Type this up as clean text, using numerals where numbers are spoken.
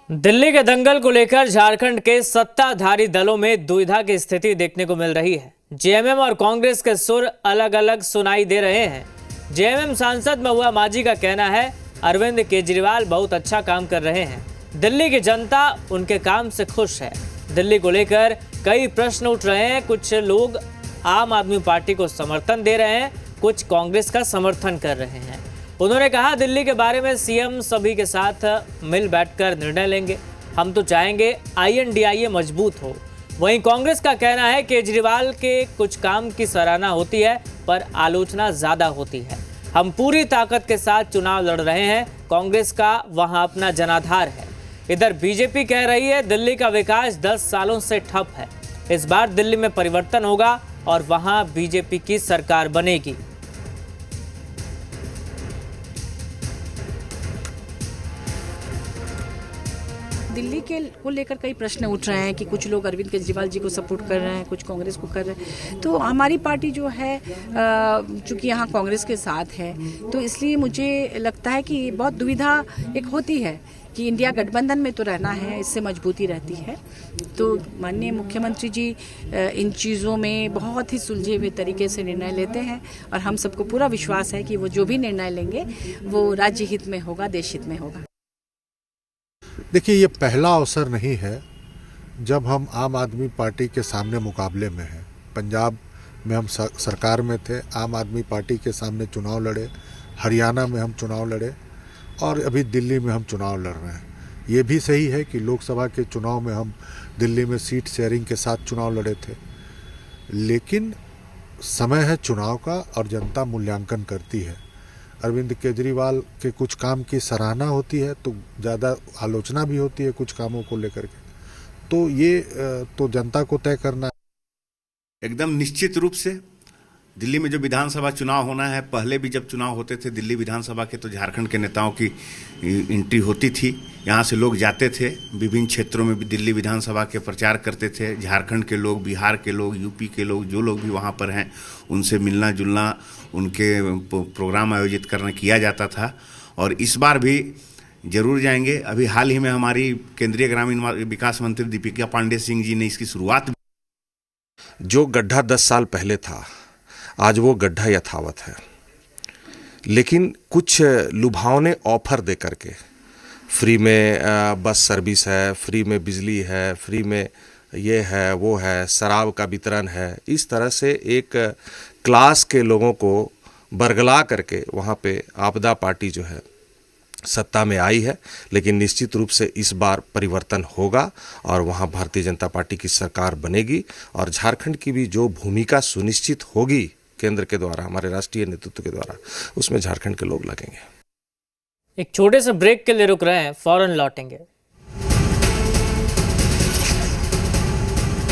दिल्ली के दंगल को लेकर झारखंड के सत्ताधारी दलों में दुविधा की स्थिति देखने को मिल रही है। जेएमएम और कांग्रेस के सुर अलग अलग सुनाई दे रहे हैं। जेएमएम सांसद महुआ माझी का कहना है अरविंद केजरीवाल बहुत अच्छा काम कर रहे हैं, दिल्ली की जनता उनके काम से खुश है। दिल्ली को लेकर कई प्रश्न उठ रहे हैं। कुछ लोग आम आदमी पार्टी को समर्थन दे रहे हैं, कुछ कांग्रेस का समर्थन कर रहे हैं। उन्होंने कहा दिल्ली के बारे में सीएम सभी के साथ मिल बैठकर निर्णय लेंगे। हम तो चाहेंगे आईएनडीआईए मजबूत हो। वहीं कांग्रेस का कहना है केजरीवाल के कुछ काम की सराहना होती है पर आलोचना ज्यादा होती है। हम पूरी ताकत के साथ चुनाव लड़ रहे हैं। कांग्रेस का वहां अपना जनाधार है। इधर बीजेपी कह रही है दिल्ली का विकास 10 सालों से ठप है। इस बार दिल्ली में परिवर्तन होगा और वहां बीजेपी की सरकार बनेगी। दिल्ली के को लेकर कई प्रश्न उठ रहे हैं कि कुछ लोग अरविंद केजरीवाल जी को सपोर्ट कर रहे हैं, कुछ कांग्रेस को कर रहे हैं। तो हमारी पार्टी जो है चूंकि यहाँ कांग्रेस के साथ है, तो इसलिए मुझे लगता है कि बहुत दुविधा एक होती है कि इंडिया गठबंधन में तो रहना है, इससे मजबूती रहती है। तो माननीय मुख्यमंत्री जी इन चीज़ों में बहुत ही सुलझे हुए तरीके से निर्णय लेते हैं और हम सबको पूरा विश्वास है कि वो जो भी निर्णय लेंगे वो राज्य हित में होगा, देश हित में होगा। देखिए, ये पहला अवसर नहीं है जब हम आम आदमी पार्टी के सामने मुकाबले में हैं। पंजाब में हम सरकार में थे, आम आदमी पार्टी के सामने चुनाव लड़े, हरियाणा में हम चुनाव लड़े और अभी दिल्ली में हम चुनाव लड़ रहे हैं। ये भी सही है कि लोकसभा के चुनाव में हम दिल्ली में सीट शेयरिंग के साथ चुनाव लड़े थे, लेकिन समय है चुनाव का और जनता मूल्यांकन करती है। अरविंद केजरीवाल के कुछ काम की सराहना होती है तो ज़्यादा आलोचना भी होती है कुछ कामों को लेकर के, तो ये तो जनता को तय करना है। एकदम निश्चित रूप से दिल्ली में जो विधानसभा चुनाव होना है, पहले भी जब चुनाव होते थे दिल्ली विधानसभा के तो झारखंड के नेताओं की एंट्री होती थी। यहाँ से लोग जाते थे, विभिन्न क्षेत्रों में भी दिल्ली विधानसभा के प्रचार करते थे। झारखंड के लोग, बिहार के लोग, यूपी के लोग, जो लोग भी वहाँ पर हैं उनसे मिलना जुलना, उनके प्रोग्राम आयोजित करना किया जाता था और इस बार भी जरूर जाएंगे। अभी हाल ही में हमारी केंद्रीय ग्रामीण विकास मंत्री दीपिका पांडे सिंह जी ने इसकी शुरुआत। जो गड्ढा 10 साल पहले था आज वो गड्ढा यथावत है, लेकिन कुछ लुभावने ऑफर दे करके फ्री में बस सर्विस है, फ्री में बिजली है, फ्री में ये है वो है, शराब का वितरण है, इस तरह से एक क्लास के लोगों को बरगला करके वहाँ पे आपदा पार्टी जो है सत्ता में आई है। लेकिन निश्चित रूप से इस बार परिवर्तन होगा और वहाँ भारतीय जनता पार्टी की सरकार बनेगी और झारखंड की भी जो भूमिका सुनिश्चित होगी केंद्र के द्वारा, हमारे राष्ट्रीय नेतृत्व के द्वारा, उसमें झारखंड के लोग लगेंगे। एक छोटे से ब्रेक के लिए रुक रहे हैं, फौरन लौटेंगे।